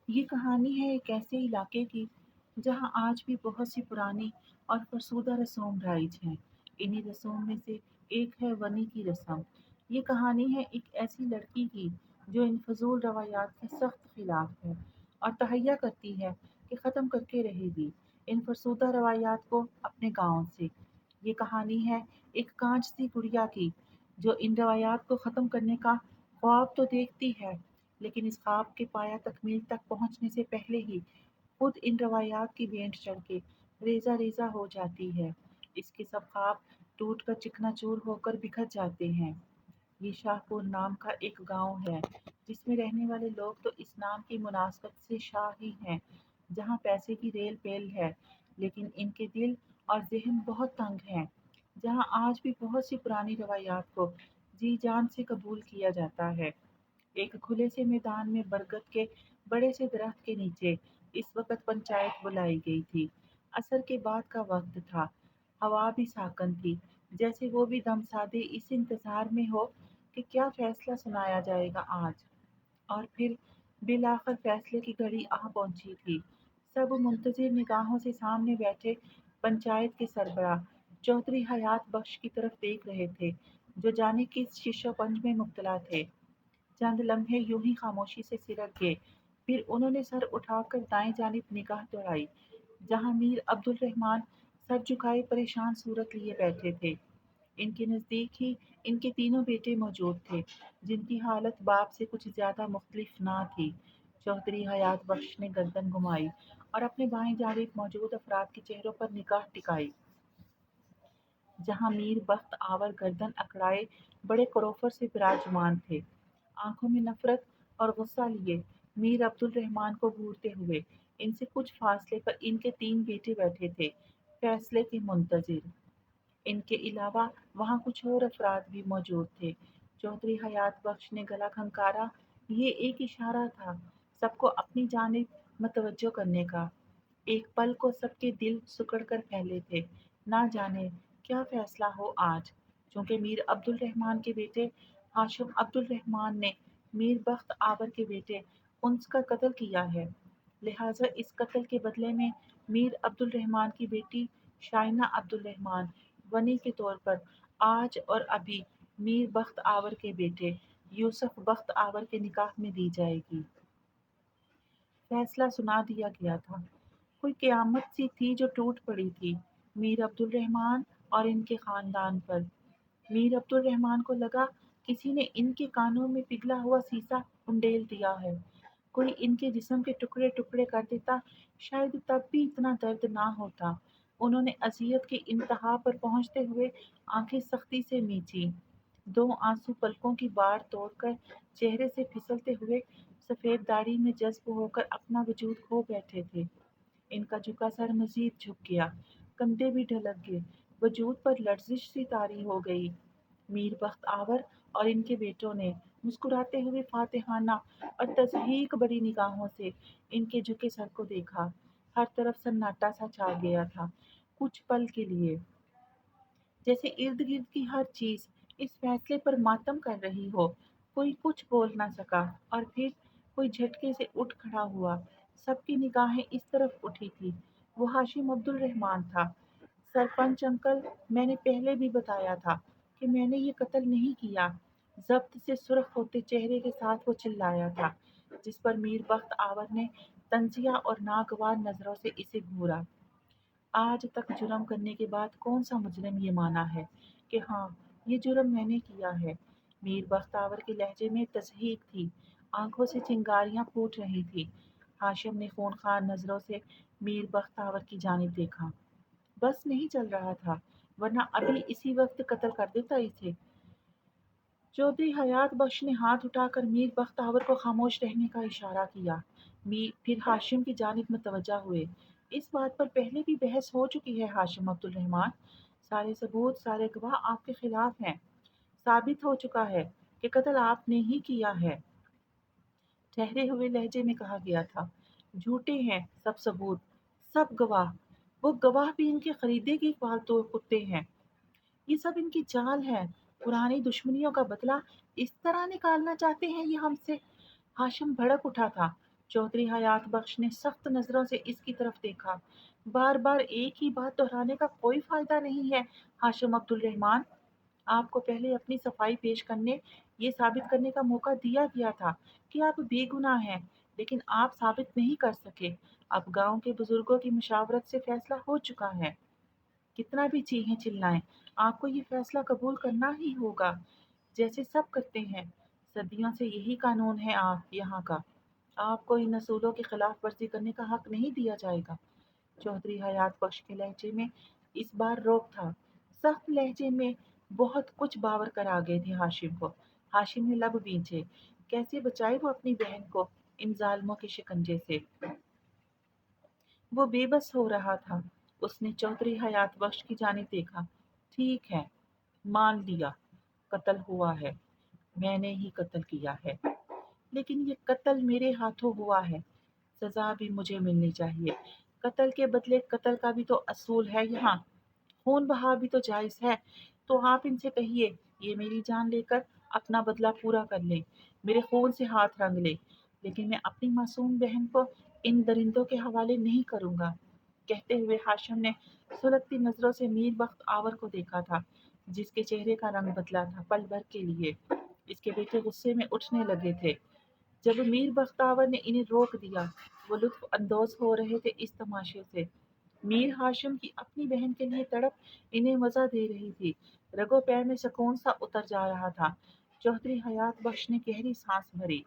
یہ کہانی ہے ایک ایسے علاقے کی جہاں آج بھی بہت سی پرانی اور فرسودہ رسوم رائج ہیں۔ انہی رسوم میں سے ایک ہے ونی کی رسم۔ یہ کہانی ہے ایک ایسی لڑکی کی جو ان فضول روایات کے سخت خلاف ہے اور تہیہ کرتی ہے کہ ختم کر کے رہے گی ان فرسودہ روایات کو اپنے گاؤں سے۔ یہ کہانی ہے ایک کانچ سی گڑیا کی جو ان روایات کو ختم کرنے کا خواب تو دیکھتی ہے، لیکن اس خواب کے پایا تکمیل تک پہنچنے سے پہلے ہی خود ان روایات کی بھینٹ چڑھ کے ریزہ ریزہ ہو جاتی ہے۔ اس کے سب خواب ٹوٹ کر چکنا چور ہو کر بکھر جاتے ہیں۔ یہ شاہ پور نام کا ایک گاؤں ہے جس میں رہنے والے لوگ تو اس نام کی مناسبت سے شاہ ہی ہیں، جہاں پیسے کی ریل پیل ہے، لیکن ان کے دل اور ذہن بہت تنگ ہیں، جہاں آج بھی بہت سی پرانی روایات کو جی جان سے قبول کیا جاتا ہے۔ ایک کھلے سے میدان میں برگد کے بڑے سے درخت کے نیچے اس وقت پنچایت بلائی گئی تھی۔ عصر کے بعد کا وقت تھا، ہوا بھی ساکن تھی، جیسے وہ بھی دم سادے اس انتظار میں ہو کہ کیا فیصلہ سنایا جائے گا آج۔ اور پھر بالآخر فیصلے کی گھڑی آ پہنچی تھی۔ سب منتظر نگاہوں سے سامنے بیٹھے پنچایت کے سربراہ چودھری حیات بخش کی طرف دیکھ رہے تھے، جو جانے کس شش و پنج میں مبتلا تھے۔ چند لمحے یوں ہی خاموشی سے سرک گئے، پھر انہوں نے سر اٹھا کر دائیں جانب نگاہ دوڑائی، جہاں میر عبد الرحمن سر جھکائے پریشان صورت لیے بیٹھے تھے۔ ان کے نزدیک ہی ان کے تینوں بیٹے موجود تھے، جن کی حالت باپ سے کچھ زیادہ مختلف نہ تھی۔ چودھری حیات بخش نے گردن گھمائی اور اپنے بائیں جانب موجود افراد کے چہروں پر نگاہ ٹکائی، جہاں میر بخت آور گردن اکڑائے بڑے کروفر سے براجمان تھے۔ آنکھوں میں نفرت اور غصہ لیے میر عبد الرحمن کو گھورتے ہوئے ان سے کچھ فاصلے پر ان کے تین بیٹے بیٹھے تھے، فیصلے کے منتظر۔ ان کے علاوہ وہاں کچھ اور افراد بھی موجود تھے۔ چودھری حیات بخش نے گلا کھنکارا، یہ ایک اشارہ تھا سب کو اپنی جانب متوجہ کرنے کا۔ ایک پل کو سب کے دل سکڑ کر پھیلے تھے، نہ جانے کیا فیصلہ ہو آج۔ چونکہ میر عبد الرحمن کے بیٹے ہاشم عبد الرحمن نے میر بخت آور کے بیٹے انس کا قتل کیا ہے، لہٰذا اس قتل کے بدلے میں میر عبد الرحمن کی بیٹی شائنہ عبد الرحمن ونی کے طور پر آج اور ابھی میر بخت آور کے بیٹے یوسف بخت آور کے نکاح میں دی جائے گی۔ فیصلہ سنا دیا گیا تھا۔ کوئی قیامت سی تھی جو ٹوٹ پڑی تھی میر عبد الرحمن اور ان کے خاندان پر۔ میر عبد الرحمن کو لگا کسی نے ان کے کانوں میں پگھلا ہوا سیسا انڈیل دیا ہے۔ کوئی ان کے جسم کے ٹکڑے ٹکڑے کر دیتا، شاید تب بھی اتنا درد نہ ہوتا۔ انہوں نے اذیت کی انتہا پر پہنچتے ہوئے آنکھیں سختی سے میچی، دو آنسو پلکوں کی باڑ توڑ کر چہرے سے پھسلتے ہوئے سفید داڑھی میں جذب ہو کر اپنا وجود کھو بیٹھے تھے۔ ان کا جھکا سر مزید جھک گیا، کندھے بھی ڈھلک گئے، وجود پر لرزش سی طاری ہو گئی۔ میر بخت آور اور ان کے بیٹوں نے مسکراتے ہوئے فاتحانہ اور تضحیک بڑی نگاہوں سے ان کے جھکے سر کو دیکھا۔ ہر طرف سناٹا سا چھا گیا تھا کچھ پل کے لیے، جیسے ارد گرد کی ہر چیز اس فیصلے پر ماتم کر رہی ہو۔ کوئی کچھ بول نہ سکا، اور پھر کوئی جھٹکے سے اٹھ کھڑا ہوا۔ سب کی نگاہیں اس طرف اٹھی تھی، وہ ہاشم عبد الرحمن تھا۔ سرپنچ انکل، میں نے پہلے بھی بتایا تھا کہ میں نے یہ قتل نہیں کیا، ضبط سے سرخ ہوتے چہرے کے ساتھ وہ چلایا تھا، جس پر میر بخت آور نے طنزیہ اور ناگوار نظروں سے اسے گھورا۔ آج تک جرم کرنے کے بعد کون سا مجرم یہ مانا ہے کہ ہاں یہ جرم میں نے کیا ہے؟ میر بخت آور کے لہجے میں تصحیق تھی، آنکھوں سے چنگاریاں پھوٹ رہی تھی۔ ہاشم نے خونخوار نظروں سے میر بخت آور کی جانب دیکھا۔ بس نہیں چل رہا تھا، ورنہ ابھی اسی وقت قتل کر دیتا اسے۔ چودھری حیات بخش نے ہاتھ اٹھا کر میر بخت آور کو خاموش رہنے کا اشارہ کیا۔ پھر ہاشم کی جانب متوجہ ہوئے۔ اس بات پر پہلے بھی بحث ہو چکی ہے ہاشم عبد الرحمن، سارے ثبوت، سارے گواہ آپ کے خلاف ہیں، ثابت ہو چکا ہے کہ قتل آپ نے ہی کیا ہے، ٹھہرے ہوئے لہجے میں کہا گیا تھا۔ جھوٹے ہیں سب ثبوت، سب گواہ، وہ گواہ بھی ان کے خریدے کے پالتو کتے ہیں۔ یہ سب ان کی چال ہے، پرانی دشمنیوں کا بدلہ اس طرح نکالنا چاہتے ہیں یہ ہم سے۔ ہاشم بھڑک اٹھا تھا، चौधरी हयात बख्श ने सख्त नजरों से इसकी तरफ देखा। बार बार एक ही बात दोहराने का कोई फायदा नहीं है हाशिम अब्दुल रहमान। आपको पहले अपनी सफाई पेश करने ये साबित करने का मौका दिया गया था कि आप बेगुनाह हैं, लेकिन आप साबित नहीं कर सके। अब गांव के बुजुर्गों की मुशावरत से फैसला हो चुका है। कितना भी चीखें चिल्लाएं, आपको ये फैसला कबूल करना ही होगा, जैसे सब करते हैं। सदियों से यही कानून है आप यहाँ का। आपको इन असूलों की खिलाफ वर्जी करने का हक नहीं दिया जाएगा। चौधरी हयात बख्श के लहजे में इस बार रोक था। सख्त लहजे में बहुत कुछ बावर कर आ गए थे हाशिम को। हाशिम ने लब भींचे। कैसे बचाए वो अपनी बहन को इन जालिमों के शिकंजे से। वो बेबस हो रहा था। उसने चौधरी हयात बख्श की जानिब देखा। ठीक है, मान लिया, कत्ल हुआ है, मैंने ही कत्ल किया है, लेकिन ये कत्ल मेरे हाथों हुआ है, सजा भी मुझे मिलनी चाहिए। कत्ल के बदले कत्ल का भी तो असूल है यहाँ। खून बहा भी तो जायज है। तो आप इनसे कहिए ये मेरी जान लेकर अपना बदला पूरा कर ले, मेरे खून से हाथ रंग ले, लेकिन मैं अपनी मासूम बहन को इन दरिंदों के हवाले नहीं करूंगा। कहते हुए हाशिम ने सुलगती नजरों से मीर बख्त आवर को देखा था, जिसके चेहरे का रंग बदला था पल भर के लिए। इसके बेटे गुस्से में उठने लगे थे। जब मीर बख्तावर ने इन्हें रोक दिया, वो लुत्फ अंदोज हो रहे थे इस तमाशे से। मीर हाशिम की अपनी बहन के लिए तड़प इन्हें मजा दे रही थी। रगो पैर में सुकून सा उतर जा रहा था। चौधरी हयात बख्श ने गहरी सांस भरी।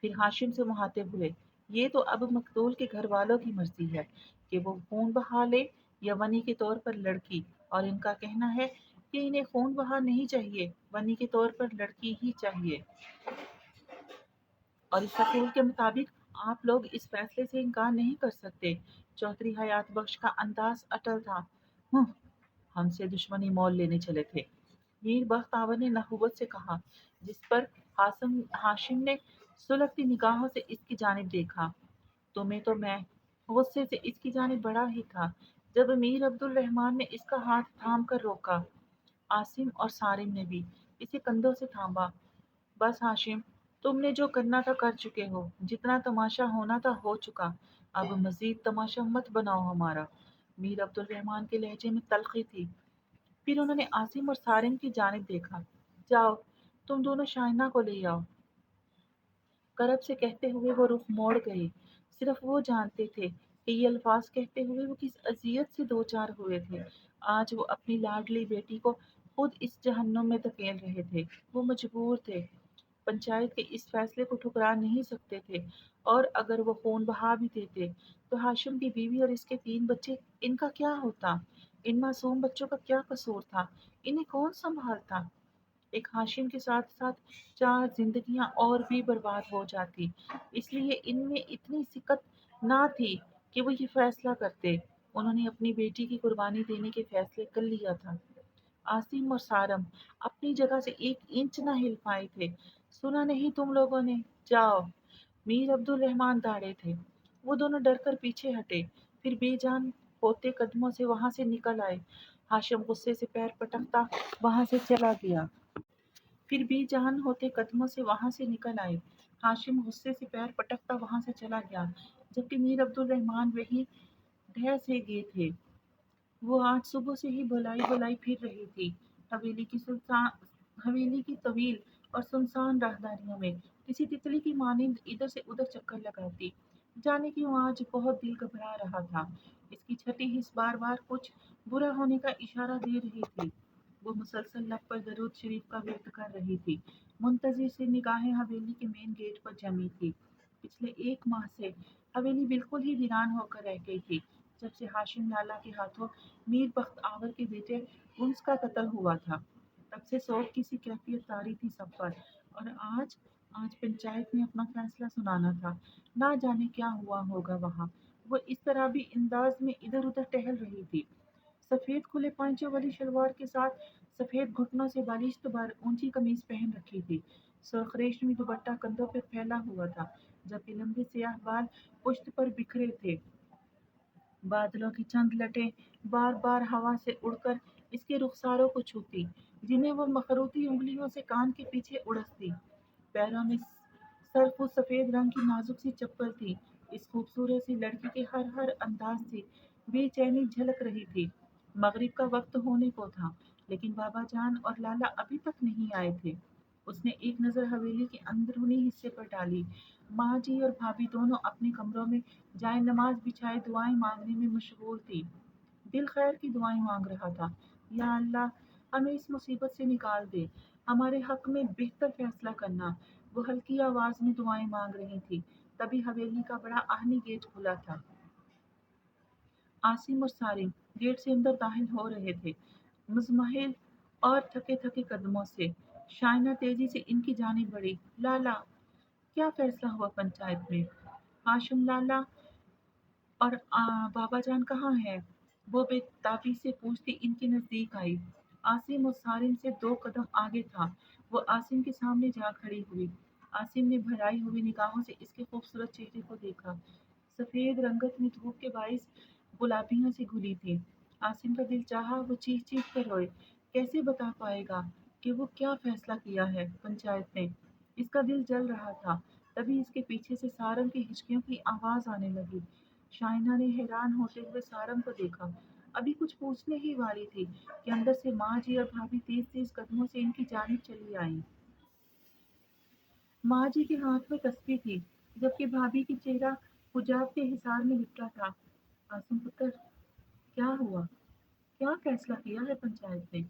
फिर हाशिम से मुखातिब हुए, ये तो अब मकतूल के घर वालों की मर्जी है कि वो खून बहा ले या वनी के तौर पर लड़की, और इनका कहना है कि इन्हें खून बहा नहीं चाहिए, वनी के तौर पर लड़की ही चाहिए। और इस असूल के मुताबिक आप लोग इस फैसले से इनकार नहीं कर सकते। चौधरी हयात बख्श का अंदाज अटल था। "हुँ, हमसे दुश्मनी मोल लेने चले थे", मीर बख्तावर ने नहुवत से कहा, जिस पर हाशिम ने सुलगती निगाहों से इसकी जानिब देखा। तुम्हें तो मैं गुस्से से इसकी जानिब बढ़ा ही था, जब मीर अब्दुल रहमान ने इसका हाथ थाम कर रोका। आसिम और सारिम ने भी इसे कंधों से थामा। बस हाशिम, तुमने जो करना था कर चुके हो, जितना तमाशा होना था हो चुका, अब मजीद तमाशा मत बनाओ हमारा। मीर अब्दुल रहमान के लहजे में तलखी थी। फिर उन्होंने आसिम और सारिम की जानिब देखा। जाओ, तुम दोनों शाइना को ले आओ, करब से कहते हुए वो रुख मोड़ गए। सिर्फ वो जानते थे कि ये अल्फाज कहते हुए वो किस अजियत से दो चार हुए थे। आज वो अपनी लाडली बेटी को खुद इस जहन्नुम में धकेल रहे थे। वो मजबूर थे, पंचायत के इस फैसले को ठुकरा नहीं सकते थे। और अगर वो खून बहा भी देते तो हाशिम की बीवी और इसके 3 बच्चे, इनका क्या होता? इन मासूम बच्चों का क्या कसूर था? इन्हें कौन संभालता? एक हाशिम के साथ साथ 4 जिंदगियां और भी बर्बाद हो जाती। इसलिए इनमें इतनी सिकत ना थी कि वो ये फैसला करते। उन्होंने अपनी बेटी की कुर्बानी देने के फैसले कर लिया था। आसिम और सारम अपनी जगह से 1 इंच न हिल पाए थे। सुना नहीं तुम लोगों ने? जाओ। मीर अब्दुल रहमान दाड़े थे। वो दोनों डर कर पीछे हटे, फिर बेजान होते कदमों से वहां से निकल आए। हाशिम गुस्से से पैर पटकता वहां से चला गया। फिर बेजान होते कदमों से वहां से निकल आए। हाशिम गुस्से से पैर पटकता वहां से चला गया, जबकि मीर अब्दुल रहमान वही ढह से गए थे। वो आज सुबह से ही बुलाई बुलाई फिर रही थी, हवेली की सुनसान हवेली की तवील और सुनसान राहदारियों में किसी तितली की मानिंद इधर से उधर चक्कर लगाती। जाने क्यों आज बहुत दिल घबरा रहा था। इसकी छठी हिस्स बार बार कुछ बुरा होने का इशारा दे रही थी। वो मुसलसल लब पर दरूद शरीफ का विर्द कर रही थी। मुंतजिर सी निगाहें हवेली के मेन गेट पर जमी थी। पिछले 1 माह से हवेली बिल्कुल ही वीरान होकर रह गई थी, जब से हाशिम लाला के हाथों मीर बख्त आवर के बेटे उन्स का कत्ल हुआ था। तब से सोच की सी कैफियत तारी थी सब पर। और आज आज पंचायत में अपना फैसला सुनाना था। ना जाने क्या हुआ होगा वहाँ। वो इस तरह भी अंदाज में इधर उधर टहल रही थी, सफेद खुले पांचों वाली शलवार के साथ सफेद घुटनों से बालिश्त बार ऊंची कमीज पहन रखी थी। सुर्ख रेशमी दुपट्टा कंधों पर फैला हुआ था, जबकि लंबे स्याह बाल पुश्त पर बिखरे थे। बादलों की चंद लटें बार बार हवा से उड़कर इसके रुखसारों को छूती, जिन्हें वो मखरूती उंगलियों से कान के पीछे उड़सती। पैरों में सरफू सफेद रंग की नाजुक सी चप्पल थी। इस खूबसूरत सी लड़की के हर हर अंदाज से बेचैनी झलक रही थी। मगरिब का वक्त होने को था, लेकिन बाबा जान और लाला अभी तक नहीं आए थे। उसने एक नज़र हवेली के अंदरूनी हिस्से पर डाली। माँ जी और भाभी दोनों अपने कमरों में जाए नमाज बिछाए दुआएं मांगने में मशगूल थी। दिल खैर की दुआएं मांग रहा था। या अल्लाह, हमें इस मुसीबत से निकाल दे, हमारे हक में बेहतर फैसला करना। वो हल्की आवाज में दुआएं मांग रही थी। तभी हवेली का बड़ा आहनी गेट खुला था। आसिम और सारिम गेट से अंदर दाखिल हो रहे थे, मुज़महिल और थके थके कदमों से। शाइना तेजी से इनकी जानिब बढ़ी। लाला, क्या फैसला हुआ पंचायत में? हाशिम लाला और बाबा जान कहाँ है? वो बेताबी से पूछती इनके नजदीक आई। आसिम और सारिम से 2 कदम आगे था। वो आसिम के सामने जा खड़ी हुई। आसिम ने भराई हुई निगाहों से इसके खूबसूरत चेहरे को देखा। सफेद रंगत में धूप के बाइस गुलाबियां से घुली थी। आसिम का दिल चाहा वो चीख चीख कर रोए। कैसे बता पाएगा कि वो क्या फैसला किया है पंचायत ने? इसका दिल जल रहा था। तभी इसके पीछे से सारंग की हिचकियों की आवाज आने लगी। शाइना ने हैरान होते हुए सारंग को देखा। अभी कुछ पूछने ही वाली थी कि अंदर से माँ जी और भाभी तेज तेज कदमों से इनकी जानिब चली आई। माँ जी के हाथ में तस्बीह थी, जबकि भाभी की चेहरा हुजाब के हिसार में लिपटा था। आसिम पुत्र, क्या हुआ? क्या फैसला किया है पंचायत ने?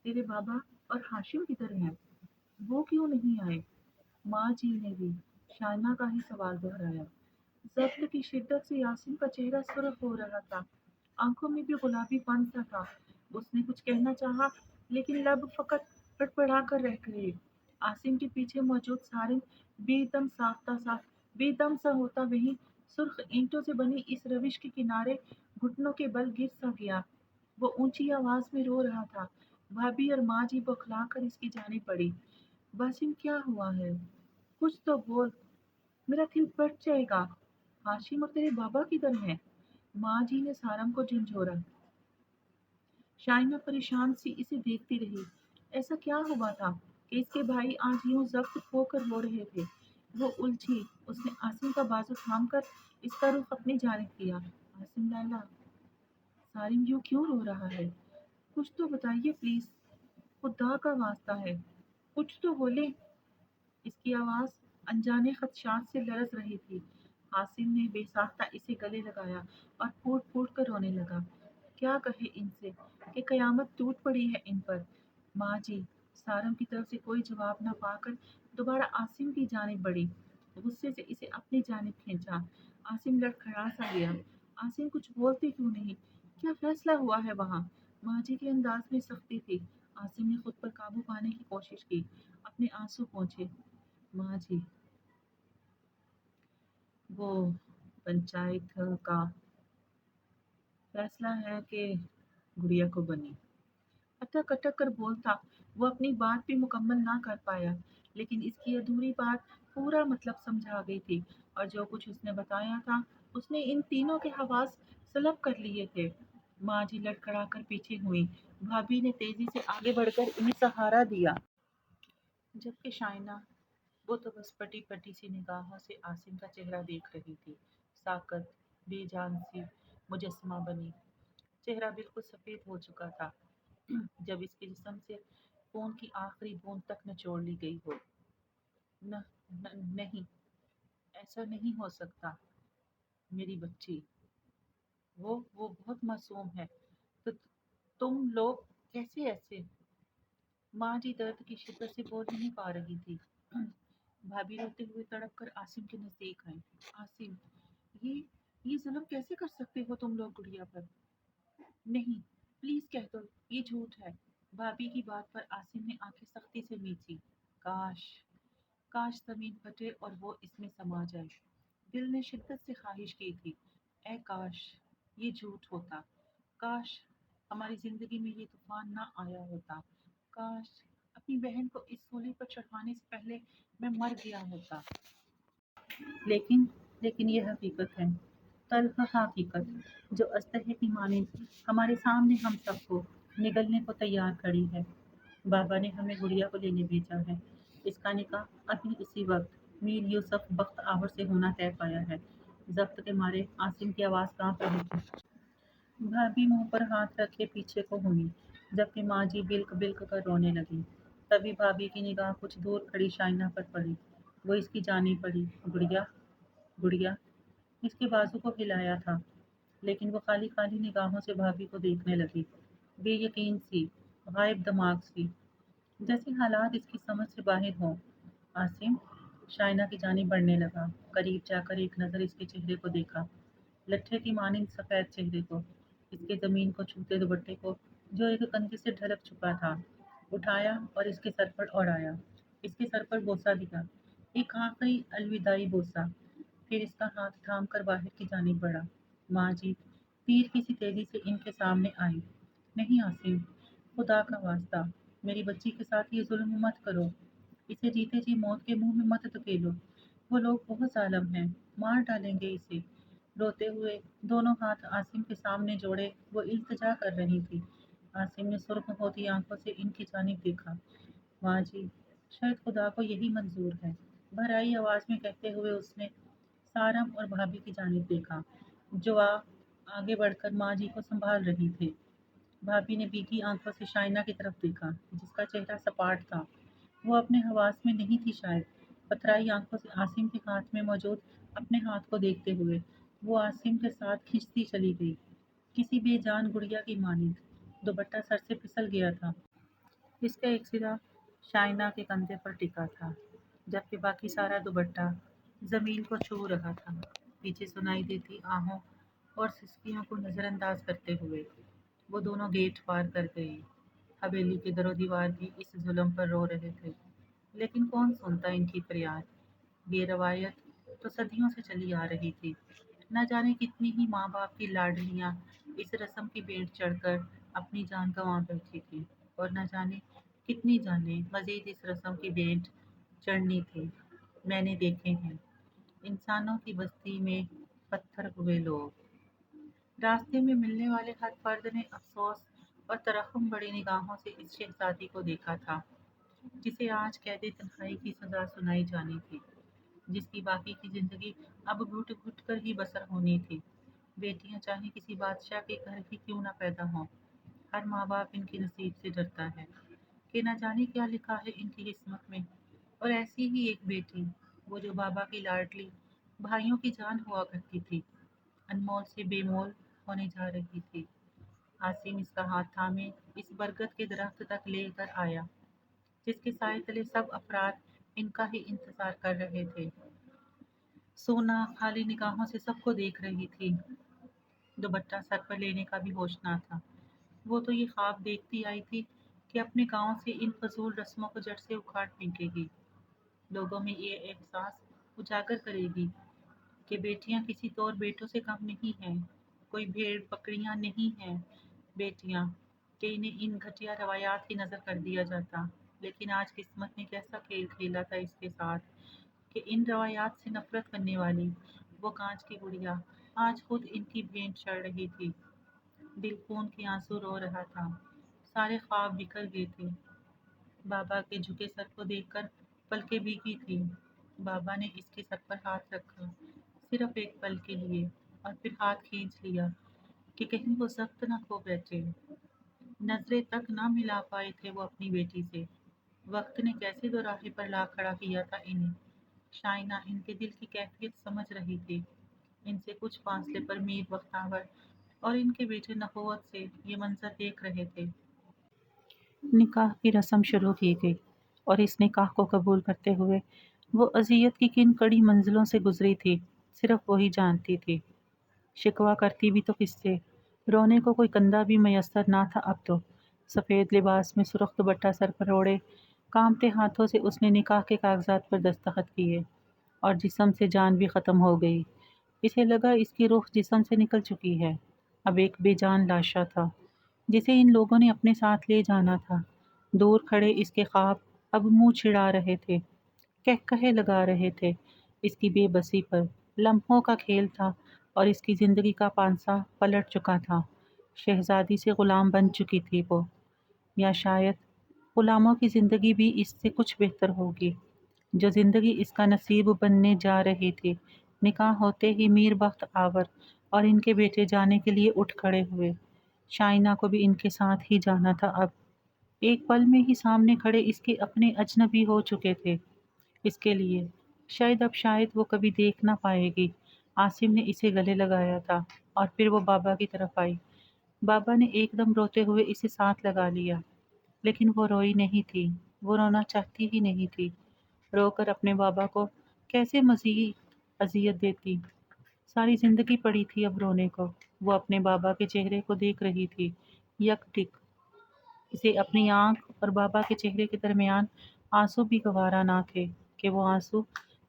तेरे बाबा और हाशिम किधर हैं? वो क्यों नहीं आए? माँ जी ने भी शाइना का ही सवाल दोहराया। ज़ब्त की शिद्दत से यासीन का चेहरा सुर्ख हो रहा था। आंखों में भी गुलाबीपन सा था। उसने कुछ कहना चाहा, लेकिन लब फकत फड़फड़ा कर रह गए। आसिम के पीछे मौजूद सारिम बेदम सा होता वहीं सुर्ख ईंटों से बनी इस रविश के किनारे घुटनों के बल गिर सा गया। वो ऊंची आवाज में रो रहा था। भाभी और माँ जी बौखला कर इसकी जानिब बढ़ी। वासिम, क्या हुआ है? कुछ तो बोल, मेरा दिल फट जाएगा। हाशिम और तेरे बाबा किधर हैं? माँ जी ने सारंग को झंझोरा। शाइना परेशान सी इसे देखती रही। ऐसा क्या हुआ था कि इसके भाई आज यूं जब्त होकर रो रहे थे? वो उलझी। उसने आसिम का बाजू थाम कर इसका रुख अपनी जानिब किया। आसिम लाला, सारिम यूं क्यों रो रहा है? कुछ तो बताइए प्लीज, खुदा का वास्ता है, कुछ तो बोले। इसकी आवाज अनजाने खदशात से लरज रही थी। हासिम ने बेसाख्ता इसे गले लगाया और फूट फूट कर रोने लगा। क्या कहे इनसे कि कयामत टूट पड़ी है इन पर। माँ जी सारंग की तरफ से कोई जवाब न पाकर दोबारा आसिम की जानिब बढ़ी। गुस्से से इसे अपनी जानिब खींचा। आसिम लड़खड़ा सा गया। आसिम, कुछ बोलते क्यों नहीं? क्या फैसला हुआ है वहाँ? माँ जी के अंदाज में सख्ती थी। आसिम ने खुद पर काबू पाने की कोशिश की, अपने आंसू पोंछे। माँ जी, वो पंचायत का फैसला है कि गुड़िया को बनी। अटक अटक कर बोलता। वो अपनी बात भी मुकम्मल ना कर पाया, लेकिन इसकी अधूरी बात पूरा मतलब समझा गई थी। और जो कुछ उसने बताया था, उसने इन तीनों के हवास सलब कर लिए थे। माँ जी लड़खड़ा कर पीछे हुई। भाभी ने तेजी से आगे बढ़कर उन्हें सहारा दिया, जबकि शाइना, वो तो बस पटी पटी सी निगाहों से आसिम का चेहरा देख रही थी। साकत, बेजान सी मुजस्समा बनी। चेहरा बिल्कुल सफ़ेद हो चुका था, जब इसके जिस्म से खून की आखिरी बूंद तक निचोड़ ली गई हो। न, नहीं, ऐसा नहीं हो सकता। मेरी बच्ची, वो बहुत मासूम है। तो तुम लोग कैसे ऐसे? माँ जी दर्द की शिद्दत से बोल नहीं पा रही थी। भाभी रोते हुए तड़प कर आसिम के नजदीक आई। आसिम, ये ये जुल्म कैसे कर सकते हो तुम लोग गुड़िया पर? नहीं, प्लीज कह दो ये झूठ है। भाभी की बात पर आसिम ने आंखें सख्ती से मींची। काश, काश जमीन फटे और वो इसमें समा जाए। दिल ने शिद्दत से ख्वाहिश की थी, ऐ काश ये झूठ होता। काश हमारी जिंदगी में ये तूफान ना आया होता। काश अपनी बहन को इस सूली पर चढ़वाने से पहले मैं मर गया होता। लेकिन लेकिन ये हकीकत है, तल्ख हकीकत, जो अस्तहे की मानिंद हमारे सामने हम सबको निगलने को तैयार खड़ी है। बाबा ने हमें गुड़िया को लेने भेजा है। इसका निकाह अभी इसी वक्त میر یوسف بخت آور سے ہونا طے پایا ہے۔ ضبط کے مارے عاصم کی آواز کانپ رہی تھی۔ بھابھی منہ پر ہاتھ رکھے پیچھے کو ہوئی، جبکہ ماں جی بلک بلک کر رونے لگی۔ تبھی بھابھی کی نگاہ کچھ دور کھڑی شائنہ پر پڑی۔ وہ اس کی جانب بڑھی۔ گڑیا، گڑیا، اس کے بازو کو ہلایا تھا، لیکن وہ خالی خالی نگاہوں سے بھابھی کو دیکھنے لگی، بے یقین سی، غائب دماغ سی، جیسے حالات اس کی سمجھ سے باہر ہوں۔ عاصم شائنہ کی جانب بڑھنے لگا، قریب جا کر ایک نظر اس کے چہرے کو دیکھا، لٹھے کی مانند سفید چہرے کو، اس کے زمین کو چھوتے دوپٹے کو جو ایک کندھے سے ڈھلک چکا تھا، اٹھایا اور اس کے سر پر اوڑھایا، اس کے سر پر بوسہ دیا، ایک آخری الوداعی بوسہ، پھر اس کا ہاتھ تھام کر باہر کی جانب بڑھا۔ ماں جی تیر کی سی تیزی سے ان کے سامنے آئی۔ نہیں عاصم، خدا کا واسطہ، میری بچی کے ساتھ یہ ظلم مت کرو، اسے جیتے جی موت کے منہ میں مت دھکیلو، وہ لوگ بہت ظالم ہیں، مار ڈالیں گے اسے۔ روتے ہوئے دونوں ہاتھ عاصم کے سامنے جوڑے وہ التجا کر رہی تھی۔ عاصم نے سرخ ہوتی آنکھوں سے ان کی جانب دیکھا۔ ماں جی، شاید خدا کو یہی منظور ہے، بھرائی آواز میں کہتے ہوئے اس نے سارم اور بھابھی کی جانب دیکھا، جو آگے بڑھ کر ماں جی کو سنبھال رہی تھے۔ بھابھی نے بھیگی آنکھوں سے شائنہ کی طرف دیکھا، جس کا چہرہ سپاٹ تھا، وہ اپنے حواس میں نہیں تھی شاید۔ پتھرائی آنکھوں سے عاصم کے ہاتھ میں موجود اپنے ہاتھ کو دیکھتے ہوئے وہ عاصم کے ساتھ کھنچتی چلی گئی، کسی بے جان گڑیا کی مانند۔ دوپٹہ سر سے پھسل گیا تھا، اس کا ایک سرا شائنہ کے کندھے پر ٹکا تھا، جبکہ باقی سارا دوپٹہ زمین کو چھو رہا تھا۔ پیچھے سنائی دیتی آہوں اور سسکیوں کو نظر انداز کرتے ہوئے وہ دونوں گیٹ پار کر گئی۔ حویلی کے در و دیوار بھی اس ظلم پر رو رہے تھے، لیکن کون سنتا ان کی فریاد۔ یہ روایت تو صدیوں سے چلی آ رہی تھی، نہ جانے کتنی ہی ماں باپ کی لاڈلیاں اس رسم کی بھیٹ چڑھ کر اپنی جان گنوا بیٹھی تھی، اور نہ جانے کتنی جانیں مزید اس رسم کی بھیٹ چڑھنی تھی۔ میں نے دیکھے ہیں انسانوں کی بستی میں پتھر ہوئے لوگ۔ راستے میں ملنے والے ہر فرد نے افسوس اور ترحم بڑی نگاہوں سے اس شہزادی کو دیکھا تھا، جسے آج قید تنہائی کی سزا سنائی جانی تھی، جس کی باقی کی زندگی اب گھٹ گھٹ کر ہی بسر ہونی تھی۔ بیٹیاں چاہے کسی بادشاہ کے گھر ہی کیوں نہ پیدا ہوں، ہر ماں باپ ان کے نصیب سے ڈرتا ہے کہ نہ جانے کیا لکھا ہے ان کی قسمت میں۔ اور ایسی ہی ایک بیٹی، وہ جو بابا کی لاڈلی، بھائیوں کی جان ہوا کرتی تھی، انمول سے بے مول ہونے جا رہی تھی۔ عاصم اس کا ہاتھ تھامے اس برگد کے درخت تک لے کر آیا، جس کے سائے تلے سب افراد ان کا ہی انتظار کر رہے تھے۔ سونا خالی نگاہوں سے سب کو دیکھ رہی تھی، دوپٹہ سر پر لینے کا بھی ہوش نہ تھا۔ وہ تو یہ خواب دیکھتی آئی تھی کہ اپنے گاؤں سے ان فضول رسموں کو جڑ سے اکھاڑ پھینکے گی، لوگوں میں یہ احساس اجاگر کرے گی کہ بیٹیاں کسی طور بیٹوں سے کم نہیں ہیں، کوئی بھیڑ بکریاں نہیں ہیں بیٹیاں، کہ انہیں ان گھٹیا روایات کی نظر کر دیا جاتا۔ لیکن آج قسمت نے کیسا کھیل کھیلا تھا اس کے ساتھ کہ ان روایات سے نفرت کرنے والی وہ کانچ کی گڑیا آج خود ان کی بھینٹ چڑھ رہی تھی۔ دل خون کے آنسو رو رہا تھا، سارے خواب بکھر گئے تھے۔ بابا کے جھکے سر کو دیکھ کر پلکیں بھیگی تھی۔ بابا نے اس کے سر پر ہاتھ رکھا، صرف ایک پل کے لیے، اور پھر ہاتھ کھینچ لیا کہ کہیں وہ سخت نہ کھو بیٹھے۔ نظریں تک نہ ملا پائے تھے وہ اپنی بیٹی سے۔ وقت نے کیسے دو راہے پر لا کھڑا کیا تھا انہیں۔ شائنہ ان کے دل کی کیفیت سمجھ رہی تھی۔ ان سے کچھ فاصلے پر میر بختیور اور ان کے بیٹے نبوت سے یہ منظر دیکھ رہے تھے۔ نکاح کی رسم شروع کی گئی، اور اس نکاح کو قبول کرتے ہوئے وہ اذیت کی کن کڑی منزلوں سے گزری تھی، صرف وہی جانتی تھی۔ شکوہ کرتی بھی تو کس سے؟ رونے کو کوئی کندھا بھی میسر نہ تھا اب تو۔ سفید لباس میں سرخ دوپٹہ سر پر اوڑھے کانپتے ہاتھوں سے اس نے نکاح کے کاغذات پر دستخط کیے، اور جسم سے جان بھی ختم ہو گئی۔ اسے لگا اس کی روح جسم سے نکل چکی ہے، اب ایک بے جان لاشا تھا جسے ان لوگوں نے اپنے ساتھ لے جانا تھا۔ دور کھڑے اس کے خواب اب منہ چھڑا رہے تھے، کہے لگا رہے تھے اس کی بے بسی پر۔ لمحوں کا کھیل تھا اور اس کی زندگی کا پانسا پلٹ چکا تھا۔ شہزادی سے غلام بن چکی تھی وہ، یا شاید غلاموں کی زندگی بھی اس سے کچھ بہتر ہوگی۔ جو زندگی اس کا نصیب بننے جا رہی تھی۔ نکاح ہوتے ہی میر بخت آور اور ان کے بیٹے جانے کے لیے اٹھ کھڑے ہوئے۔ شائنہ کو بھی ان کے ساتھ ہی جانا تھا اب۔ ایک پل میں ہی سامنے کھڑے اس کے اپنے اجنبی ہو چکے تھے اس کے لیے۔ شاید وہ کبھی دیکھ نہ پائے گی۔ عاصم نے اسے گلے لگایا تھا اور پھر وہ بابا کی طرف آئی۔ بابا نے ایک دم روتے ہوئے اسے ساتھ لگا لیا، لیکن وہ روئی نہیں تھی، وہ رونا چاہتی ہی نہیں تھی۔ رو کر اپنے بابا کو کیسے مزید اذیت دیتی؟ ساری زندگی پڑی تھی اب رونے کو۔ وہ اپنے بابا کے چہرے کو دیکھ رہی تھی، یک ٹک۔ اسے اپنی آنکھ اور بابا کے چہرے کے درمیان آنسو بھی گوارا نہ تھے کہ وہ آنسو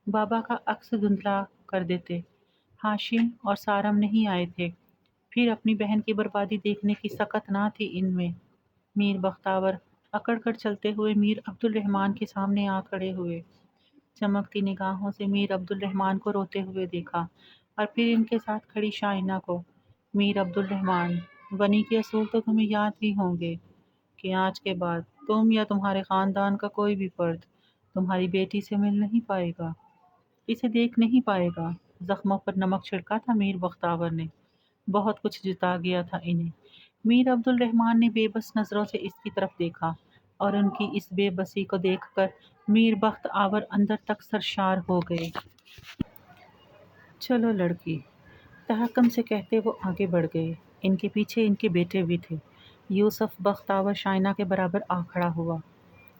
بابا کا عکس دھندلا کر دیتے۔ ہاشم اور سارم نہیں آئے تھے، پھر اپنی بہن کی بربادی دیکھنے کی سکت نہ تھی ان میں۔ میر بختاور اکڑ کر چلتے ہوئے میر عبد الرحمن کے سامنے آ کھڑے ہوئے۔ چمکتی نگاہوں سے میر عبد الرحمن کو روتے ہوئے دیکھا اور پھر ان کے ساتھ کھڑی شائنہ کو۔ میر عبد الرحمن، بنی کے اصول تو تمہیں یاد ہی ہوں گے کہ آج کے بعد تم یا تمہارے خاندان کا کوئی بھی فرد تمہاری بیٹی سے مل نہیں پائے گا، اسے دیکھ نہیں پائے گا۔ زخموں پر نمک چھڑکا تھا میر بختاور نے، بہت کچھ جتا گیا تھا انہیں۔ میر عبد الرحمن نے بے بس نظروں سے اس کی طرف دیکھا اور ان کی اس بے بسی کو دیکھ کر میر بخت آور اندر تک سرشار ہو گئے۔ چلو لڑکی، تحکم سے کہتے وہ آگے بڑھ گئے۔ ان کے پیچھے ان کے بیٹے بھی تھے۔ یوسف بخت آور شائنہ کے برابر آ کھڑا ہوا۔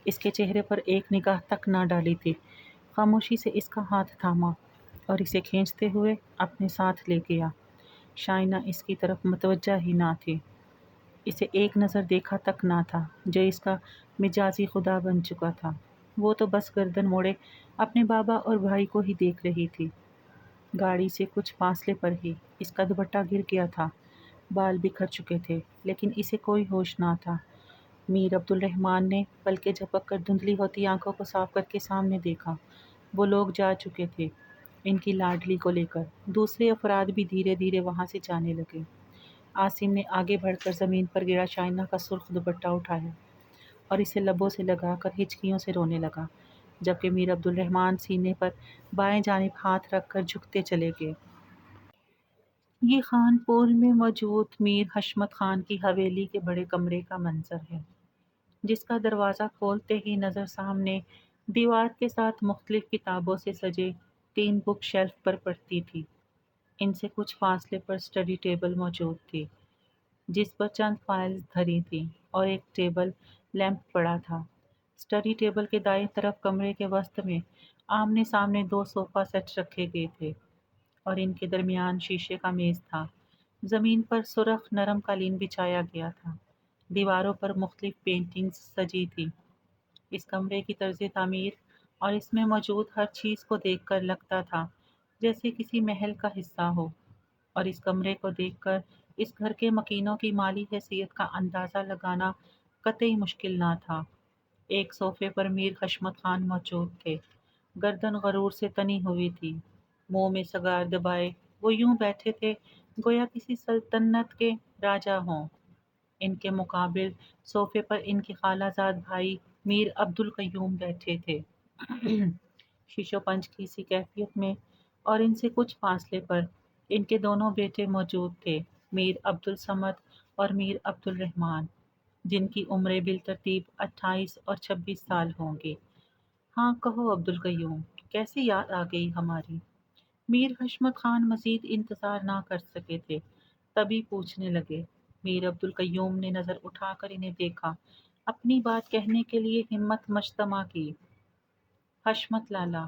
اس کے چہرے پر ایک نگاہ تک نہ ڈالی تھی، خاموشی سے اس کا ہاتھ تھاما اور اسے کھینچتے ہوئے اپنے ساتھ لے گیا۔ شائنہ اس کی طرف متوجہ ہی نہ تھی، اسے ایک نظر دیکھا تک نہ تھا جو اس کا مجازی خدا بن چکا تھا۔ وہ تو بس گردن موڑے اپنے بابا اور بھائی کو ہی دیکھ رہی تھی۔ گاڑی سے کچھ فاصلے پر ہی اس کا دوپٹہ گر گیا تھا، بال بکھر چکے تھے، لیکن اسے کوئی ہوش نہ تھا۔ میر عبد الرحمن نے پلکیں جھپک کر دھندلی ہوتی آنکھوں کو صاف کر کے سامنے دیکھا۔ وہ لوگ جا چکے تھے ان کی لاڈلی کو لے کر، دوسرے افراد بھی دھیرے دھیرے وہاں سے جانے لگے۔ عاصم نے آگے بڑھ کر زمین پر گرا شائنہ کا سرخ دوپٹہ اٹھایا اور اسے لبوں سے لگا کر ہچکیوں سے رونے لگا، جبکہ میر عبد الرحمن سینے پر بائیں جانب ہاتھ رکھ کر جھکتے چلے گئے۔ یہ خان پور میں موجود میر حشمت خان کی حویلی کے بڑے کمرے کا منظر ہے، جس کا دروازہ کھولتے ہی نظر سامنے دیوار کے ساتھ مختلف کتابوں سے سجے 3 بک شیلف پر پڑتی تھی۔ ان سے کچھ فاصلے پر اسٹڈی ٹیبل موجود تھی، جس پر چند فائلز دھری تھیں اور ایک ٹیبل لیمپ پڑا تھا۔ اسٹڈی ٹیبل کے دائیں طرف کمرے کے وسط میں آمنے سامنے 2 صوفہ سیٹ رکھے گئے تھے اور ان کے درمیان شیشے کا میز تھا۔ زمین پر سرخ نرم قالین بچھایا گیا تھا، دیواروں پر مختلف پینٹنگز سجی تھیں۔ اس کمرے کی طرز تعمیر اور اس میں موجود ہر چیز کو دیکھ کر لگتا تھا جیسے کسی محل کا حصہ ہو، اور اس کمرے کو دیکھ کر اس گھر کے مکینوں کی مالی حیثیت کا اندازہ لگانا قطعی مشکل نہ تھا۔ ایک صوفے پر میر حشمت خان موجود تھے، گردن غرور سے تنی ہوئی تھی، منہ میں سگار دبائے وہ یوں بیٹھے تھے گویا کسی سلطنت کے راجا ہوں۔ ان کے مقابل صوفے پر ان کے خالہ زاد بھائی میر عبد القیوم بیٹھے تھے، شیشو پنج کی سی کیفیت میں، اور ان سے کچھ فاصلے پر ان کے دونوں بیٹے موجود تھے، میر عبد الصمد اور میر عبد الرحمن، جن کی عمریں بالترتیب 28 اور 26 سال ہوں گی۔ ہاں کہو عبد القیوم، کیسے یاد آ گئی ہماری؟ میر حشمت خان مزید انتظار نہ کر سکے تھے، تبھی پوچھنے لگے۔ میر عبد القیوم نے نظر اٹھا کر انہیں دیکھا، اپنی بات کہنے کے لیے ہمت مجتمع کی۔ حشمت لالا،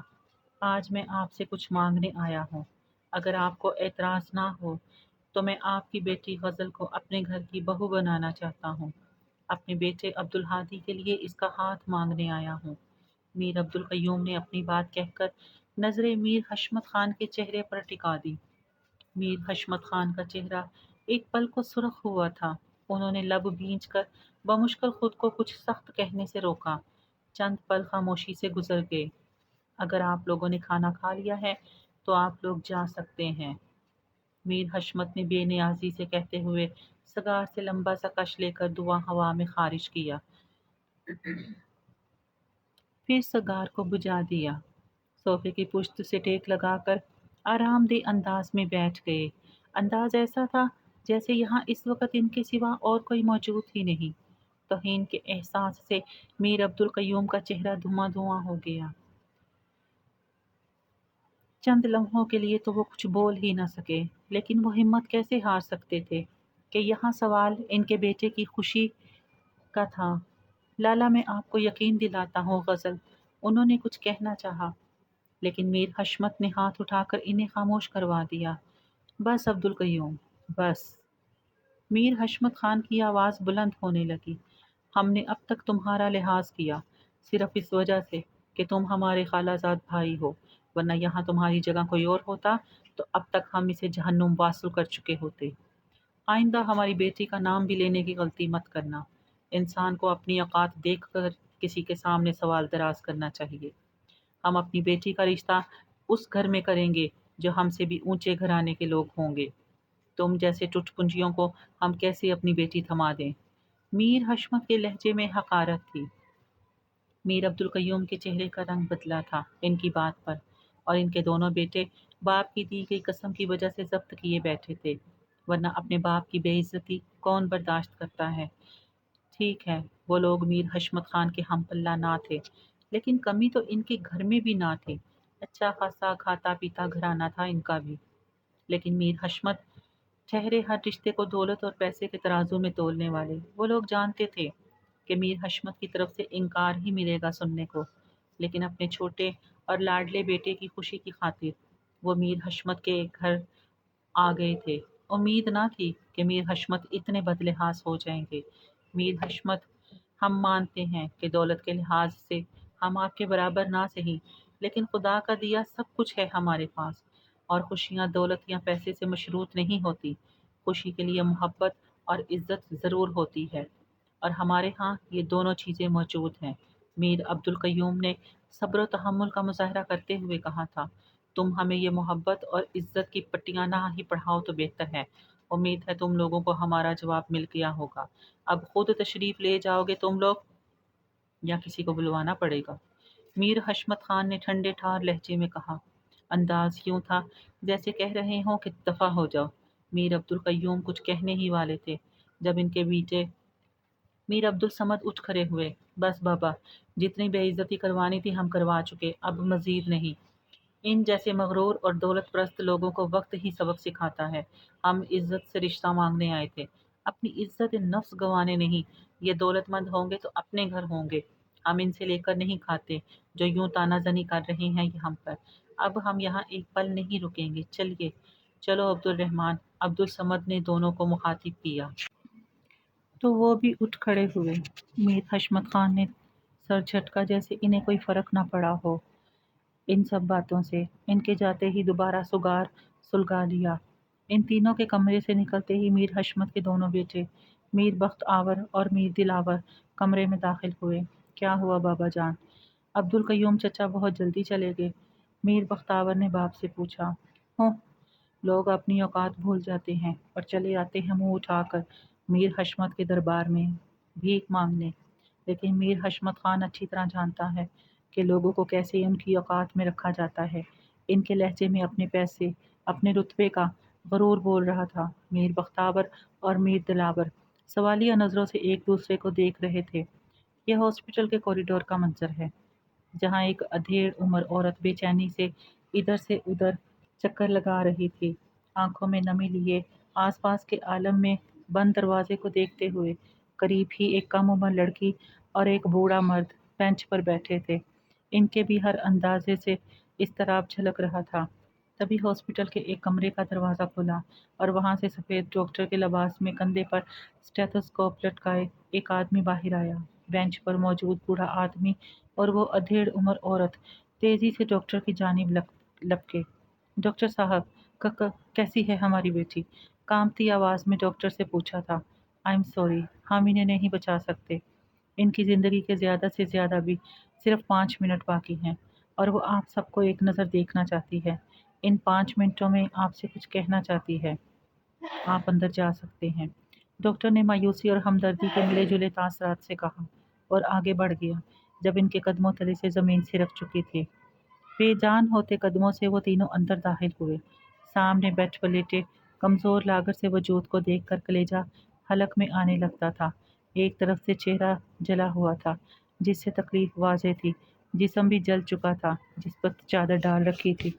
آج میں آپ سے کچھ مانگنے آیا ہوں، اگر آپ کو اعتراض نہ ہو تو میں آپ کی بیٹی غزل کو اپنے گھر کی بہو بنانا چاہتا ہوں۔ اپنے بیٹے عبدالہادی کے لیے اس کا ہاتھ مانگنے آیا ہوں۔ میر عبد القیوم نے اپنی بات کہہ کر نظریں میر حشمت خان کے چہرے پر ٹکا دی۔ میر حشمت خان کا چہرہ ایک پل کو سرخ ہوا تھا، انہوں نے لب بھینچ کر بمشکل خود کو کچھ سخت کہنے سے روکا۔ چند پل خاموشی سے گزر گئے۔ اگر آپ لوگوں نے کھانا کھا لیا ہے تو آپ لوگ جا سکتے ہیں، میر حشمت نے بے نیازی سے کہتے ہوئے سگار سے لمبا سا کش لے کر دھواں ہوا میں خارج کیا۔ फिर सगार को बुझा दिया। सोफे की पुश्त से टेक लगाकर आरामदेह अंदाज में बैठ गए। अंदाज ऐसा था जैसे यहाँ इस वक्त इनके सिवा और कोई मौजूद ही नहीं। तौहीन के एहसास से मीर अब्दुल कय्यूम का चेहरा धुआं धुआं हो गया। चंद लम्हों के लिए तो वो कुछ बोल ही न सके, लेकिन वो हिम्मत कैसे हार सकते थे कि यहाँ सवाल इनके बेटे की खुशी का था। लाला, मैं आपको यकीन दिलाता हूँ गज़ल, उन्होंने कुछ कहना चाहा, लेकिन मीर हशमत ने हाथ उठाकर इन्हें खामोश करवा दिया। बस अब्दुल कय्यूम, बस। मीर हशमत खान की आवाज़ बुलंद होने लगी। हमने अब तक तुम्हारा लिहाज किया, सिर्फ इस वजह से कि तुम हमारे खालाजाद भाई हो, वरना यहाँ तुम्हारी जगह कोई और होता तो अब तक हम इसे जहन्नुम वासुल कर चुके होते। आइंदा हमारी बेटी का नाम भी लेने की गलती मत करना। इंसान को अपनी औकात देख कर किसी के सामने सवाल दराज करना चाहिए। हम अपनी बेटी का रिश्ता उस घर में करेंगे जो हमसे भी ऊंचे घराने के लोग होंगे। तुम जैसे टुटपुंजियों को हम कैसे अपनी बेटी थमा दें। मीर हशमत के लहजे में हकारत थी। मीर अब्दुल कय्यूम के चेहरे का रंग बदला था इनकी बात पर, और इनके दोनों बेटे बाप की दी गई कसम की वजह से जब्त किए बैठे थे, वरना अपने बाप की बेइज्जती कौन बर्दाश्त करता है। ठीक है, वो लोग मीर हशमत खान के हम पल्ला ना थे, लेकिन कमी तो इनके घर में भी ना थी। अच्छा खासा खाता पीता घराना था इनका भी, लेकिन मीर हशमत ठहरे हर रिश्ते को दौलत और पैसे के तराजू में तोलने वाले। वो लोग जानते थे कि मीर हशमत की तरफ से इनकार ही मिलेगा सुनने को, लेकिन अपने छोटे और लाडले बेटे की खुशी की खातिर वो मीर हशमत के घर आ गए थे। उम्मीद ना थी कि मीर हशमत इतने बदलिहाज हो जाएंगे। मीर हशमत, हम मानते हैं कि दौलत के लिहाज से हम आपके बराबर ना सही, लेकिन खुदा का दिया सब कुछ है हमारे पास, और खुशियाँ दौलत या पैसे से मशरूत नहीं होती। खुशी के लिए मोहब्बत और इज्जत ज़रूर होती है, और हमारे यहाँ ये दोनों चीज़ें मौजूद हैं। मीर अब्दुल कय्यूम ने सब्र व तहम्मुल का मुज़ाहरा करते हुए कहा था, तुम हमें ये मोहब्बत और इज्जत की पट्टियाँ ना ही पढ़ाओ तो बेहतर है। उम्मीद है तुम लोगों को हमारा जवाब मिल गया होगा। अब खुद तशरीफ़ ले जाओगे तुम लोग, या किसी को बुलवाना पड़ेगा? मीर हशमत खान ने ठंडे ठार लहजे में कहा। अंदाज यूं था जैसे कह रहे हों कि दफा हो जाओ। मीर अब्दुल कय्यूम कुछ कहने ही वाले थे जब इनके बेटे मीर अब्दुल समद उठ खड़े हुए। बस बाबा, जितनी बेइज्जती करवानी थी हम करवा चुके, अब मजीद नहीं। इन जैसे मगरूर और दौलत परस्त लोगों को वक्त ही सबक सिखाता है। हम इज्जत से रिश्ता मांगने आए थे, अपनी इज्जत नफ्स गंवाने नहीं। ये दौलतमंद होंगे तो अपने घर होंगे, हम इनसे लेकर नहीं खाते जो यूं तानाजनी कर रहे हैं ये हम पर। अब हम यहाँ एक पल नहीं रुकेंगे, चलिए। चलो अब्दुल रहमान, अब्दुल समद ने दोनों को मुखातिब किया तो वो भी उठ खड़े हुए। मीर हशमत खान ने सर झटका जैसे इन्हें कोई फर्क ना पड़ा हो इन सब बातों से। इनके जाते ही दोबारा सुगार सुलगा लिया। इन तीनों के कमरे से निकलते ही मीर हशमत के दोनों बेटे मीर बख्त आवर और मीर दिलावर कमरे में दाखिल हुए। क्या हुआ बाबा जान? अब्दुल कय्यूम चचा बहुत जल्दी चले गए? मीर बख्तावर ने बाप से पूछा। हो, लोग अपनी औकात भूल जाते हैं और चले आते हैं मुंह उठाकर मीर हशमत के दरबार में भीख मांगने। लेकिन मीर हशमत खान अच्छी तरह जानता है कि लोगों को कैसे उनकी औकात में रखा जाता है। इनके लहजे में अपने पैसे, अपने रुतबे का गरूर बोल रहा था। मीर बख्तावर और मीर दिलावर सवालिया नज़रों से एक दूसरे को देख रहे थे। यह हॉस्पिटल के कॉरिडोर का मंजर है, जहाँ एक अधेड़ उम्र औरत बेचैनी से इधर से उधर चक्कर लगा रही थी, आंखों में नमी लिए आसपास के आलम में बंद दरवाजे को देखते हुए। करीब ही एक कम उम्र लड़की और एक बूढ़ा मर्द बेंच पर बैठे थे। इनके भी हर अंदाजे से इज़्तिराब झलक रहा था। तभी हॉस्पिटल के एक कमरे का दरवाज़ा खुला और वहाँ से सफ़ेद डॉक्टर के लिबास में कंधे पर स्टेथोस्कोप लटकाए एक आदमी बाहर आया। बेंच पर मौजूद बूढ़ा आदमी और वो अधेड़ उम्र औरत तेज़ी से डॉक्टर की जानिब लपके। डॉक्टर साहब, कैसी है हमारी बेटी? कांपती आवाज़ में डॉक्टर से पूछा था। आई एम सॉरी, हम इन्हें नहीं बचा सकते। इनकी ज़िंदगी के ज़्यादा से ज़्यादा भी सिर्फ 5 मिनट बाकी हैं, और वो आप सबको एक नज़र देखना चाहती है। इन 5 मिनटों में आपसे कुछ कहना चाहती है। आप अंदर जा सकते हैं। डॉक्टर ने मायूसी और हमदर्दी के मिले जुले तासरात से कहा और आगे बढ़ गया। جب ان کے قدموں تلے سے زمین سرک چکی تھی۔ بے جان ہوتے قدموں سے وہ تینوں اندر داخل ہوئے۔ سامنے بیڈ پر لیٹے کمزور لاغر سے وجود کو دیکھ کر کلیجہ حلق میں آنے لگتا تھا۔ ایک طرف سے چہرہ جلا ہوا تھا جس سے تکلیف واضح تھی، جسم بھی جل چکا تھا جس پر چادر ڈال رکھی تھی۔